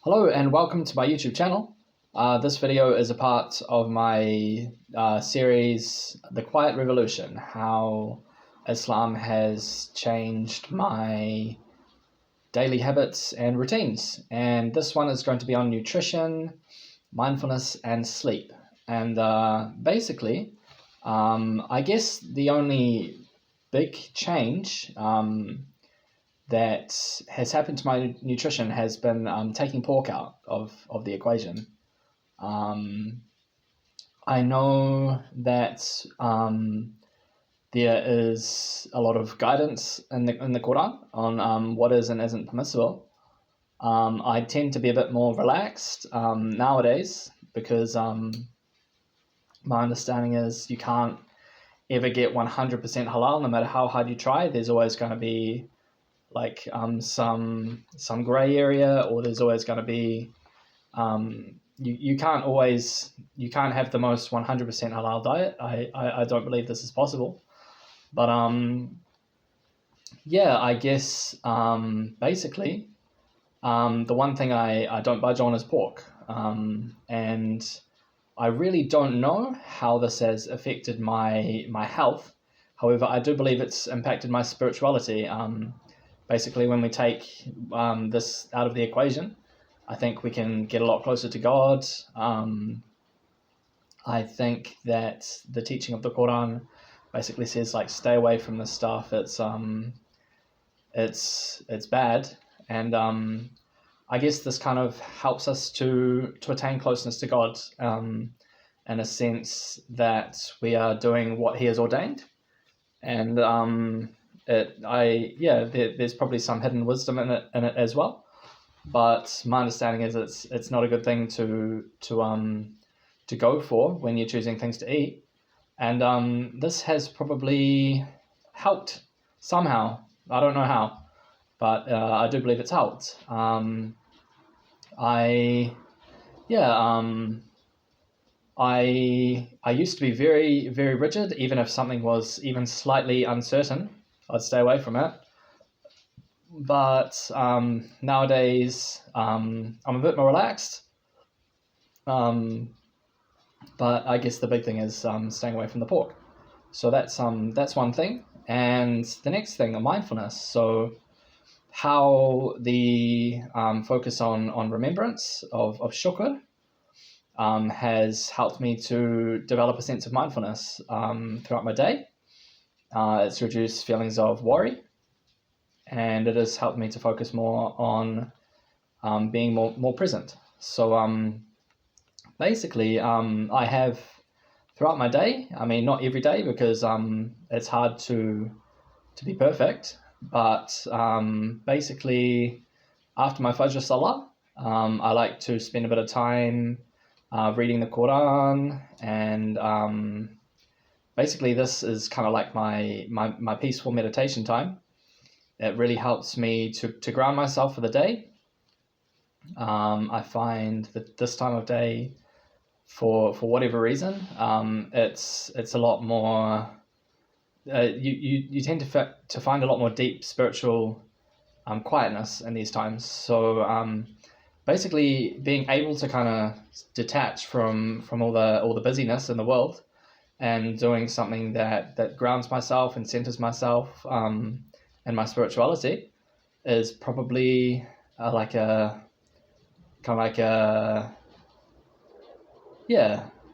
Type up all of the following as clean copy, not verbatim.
Hello and welcome to my YouTube channel. This video is a part of my series, The Quiet Revolution, how Islam has changed my daily habits and routines. And this one is going to be on nutrition, mindfulness, and sleep. And basically, I guess the only big change that has happened to my nutrition has been taking pork out of the equation. I know that there is a lot of guidance in the Quran on what is and isn't permissible. I tend to be a bit more relaxed nowadays because my understanding is you can't ever get 100% halal no matter how hard you try. There's always going to be like some gray area, or there's always going to be you can't have the most 100% halal diet. I don't believe this is possible, but yeah, I guess basically the one thing I don't budge on is pork, and I really don't know how this has affected my health. However, I do believe it's impacted my spirituality. Basically, when we take this out of the equation, I think we can get a lot closer to God. I think that the teaching of the Quran basically says like stay away from this stuff. It's bad, and I guess this kind of helps us to attain closeness to God, in a sense that we are doing what He has ordained, and there's probably some hidden wisdom in it as well. But my understanding is it's not a good thing to go for when you're choosing things to eat, and this has probably helped somehow. I don't know how, but I do believe it's helped. I used to be very, very rigid. Even if something was even slightly uncertain, I'd stay away from it. But nowadays, I'm a bit more relaxed. But I guess the big thing is staying away from the pork. So that's one thing. And the next thing, mindfulness. So how the focus on remembrance of shukr has helped me to develop a sense of mindfulness throughout my day. It's reduced feelings of worry, and it has helped me to focus more on being more present. So basically, I have throughout my day, I mean, not every day because it's hard to be perfect, but basically after my Fajr Salah, I like to spend a bit of time reading the Quran, and basically this is kind of like my peaceful meditation time. It really helps me to ground myself for the day. I find that this time of day, for whatever reason, it's a lot more. You tend to find a lot more deep spiritual quietness in these times. So basically, being able to kind of detach from all the busyness in the world, and doing something that grounds myself and centers myself and my spirituality is probably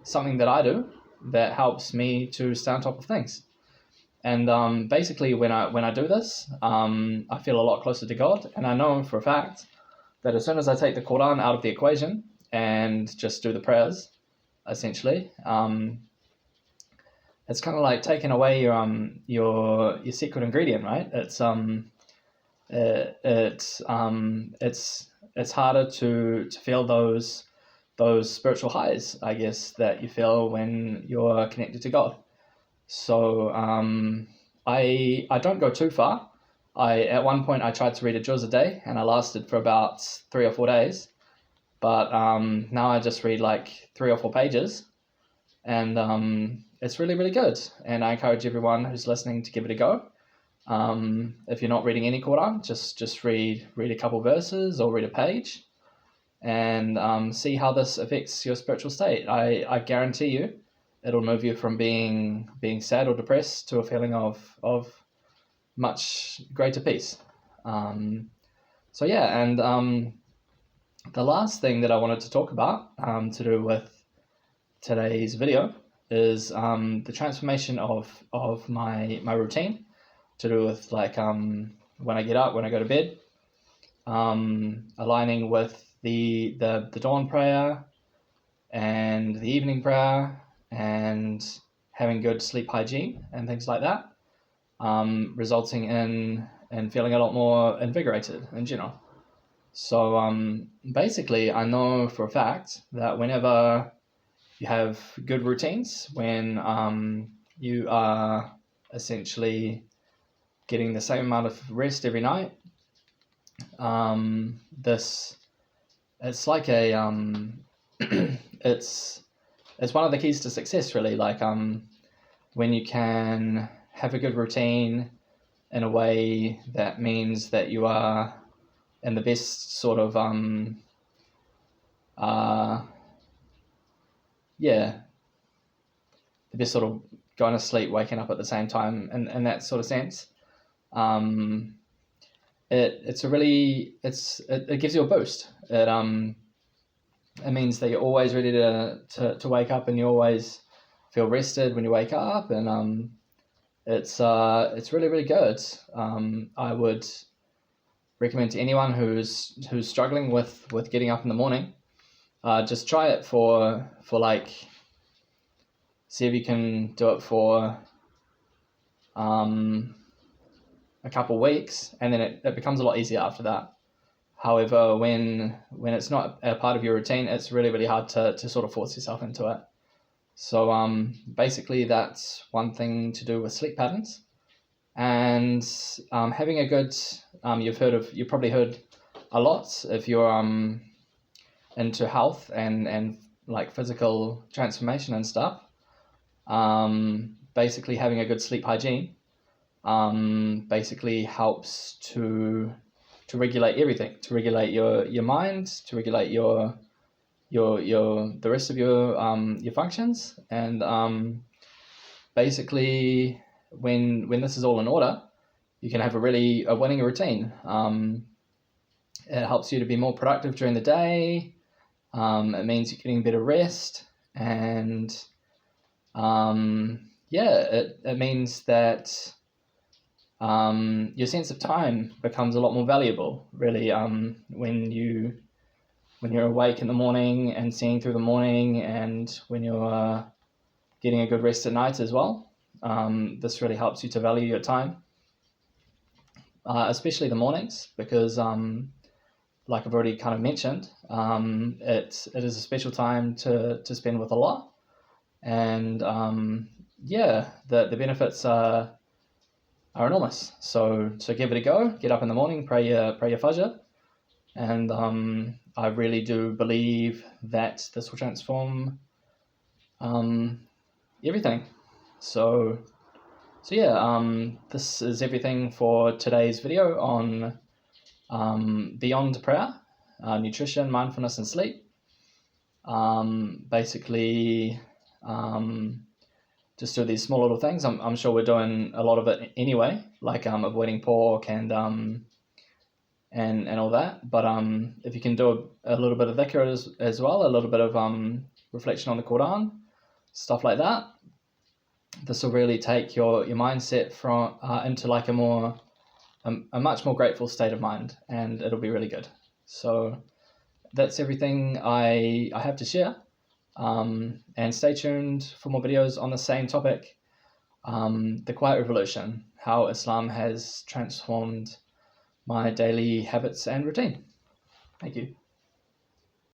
something that I do that helps me to stay on top of things. And basically, when I do this, I feel a lot closer to God, and I know for a fact that as soon as I take the Quran out of the equation and just do the prayers, essentially, it's kind of like taking away your secret ingredient, right? It's harder to feel those spiritual highs, I guess, that you feel when you're connected to God. So I don't go too far. At one point I tried to read a juz a day, and I lasted for about 3 or 4 days. But now I just read like 3 or 4 pages, and it's really, really good. And I encourage everyone who's listening to give it a go. If you're not reading any Quran, just read a couple verses or read a page. and see how this affects your spiritual state. I guarantee you it'll move you from being sad or depressed to a feeling of much greater peace. So yeah, and the last thing that I wanted to talk about to do with today's video is the transformation of my routine, to do with like when I get up, when I go to bed, aligning with the dawn prayer and the evening prayer, and having good sleep hygiene and things like that, resulting in feeling a lot more invigorated in general. So basically, I know for a fact that whenever you have good routines, when you are essentially getting the same amount of rest every night, this it's like a it's one of the keys to success, really. Like when you can have a good routine in a way that means that you are in the best sort of the best sort of going to sleep, waking up at the same time, and in that sort of sense, it gives you a boost. It means that you're always ready to wake up, and you always feel rested when you wake up, and it's really, really good. I would recommend to anyone who's struggling with getting up in the morning, just try it for like, see if you can do it for a couple weeks, and then it becomes a lot easier after that. However, when it's not a part of your routine, it's really, really hard to sort of force yourself into it. So basically, that's one thing to do with sleep patterns. And having a good, you've probably heard a lot, if you're into health and like physical transformation and stuff, basically having a good sleep hygiene basically helps to regulate everything, to regulate your mind, to regulate your the rest of your functions, and basically when this is all in order, you can have a winning routine. It helps you to be more productive during the day. It means you're getting better rest, and it means that your sense of time becomes a lot more valuable, really, when you're awake in the morning and seeing through the morning, and when you're getting a good rest at night as well. This really helps you to value your time, especially the mornings, because like I've already kind of mentioned, it is a special time to spend with Allah, and the benefits are enormous. So give it a go. Get up in the morning, pray your Fajr, and I really do believe that this will transform everything. So this is everything for today's video on beyond prayer, nutrition, mindfulness, and sleep. Basically, just do these small little things. I'm sure we're doing a lot of it anyway, like avoiding pork and all that. But if you can do a little bit of dhikr as well, a little bit of reflection on the Quran, stuff like that, this will really take your mindset from into like a much more grateful state of mind, and it'll be really good. So that's everything I have to share. And stay tuned for more videos on the same topic, the Quiet Revolution, how Islam has transformed my daily habits and routine. Thank you.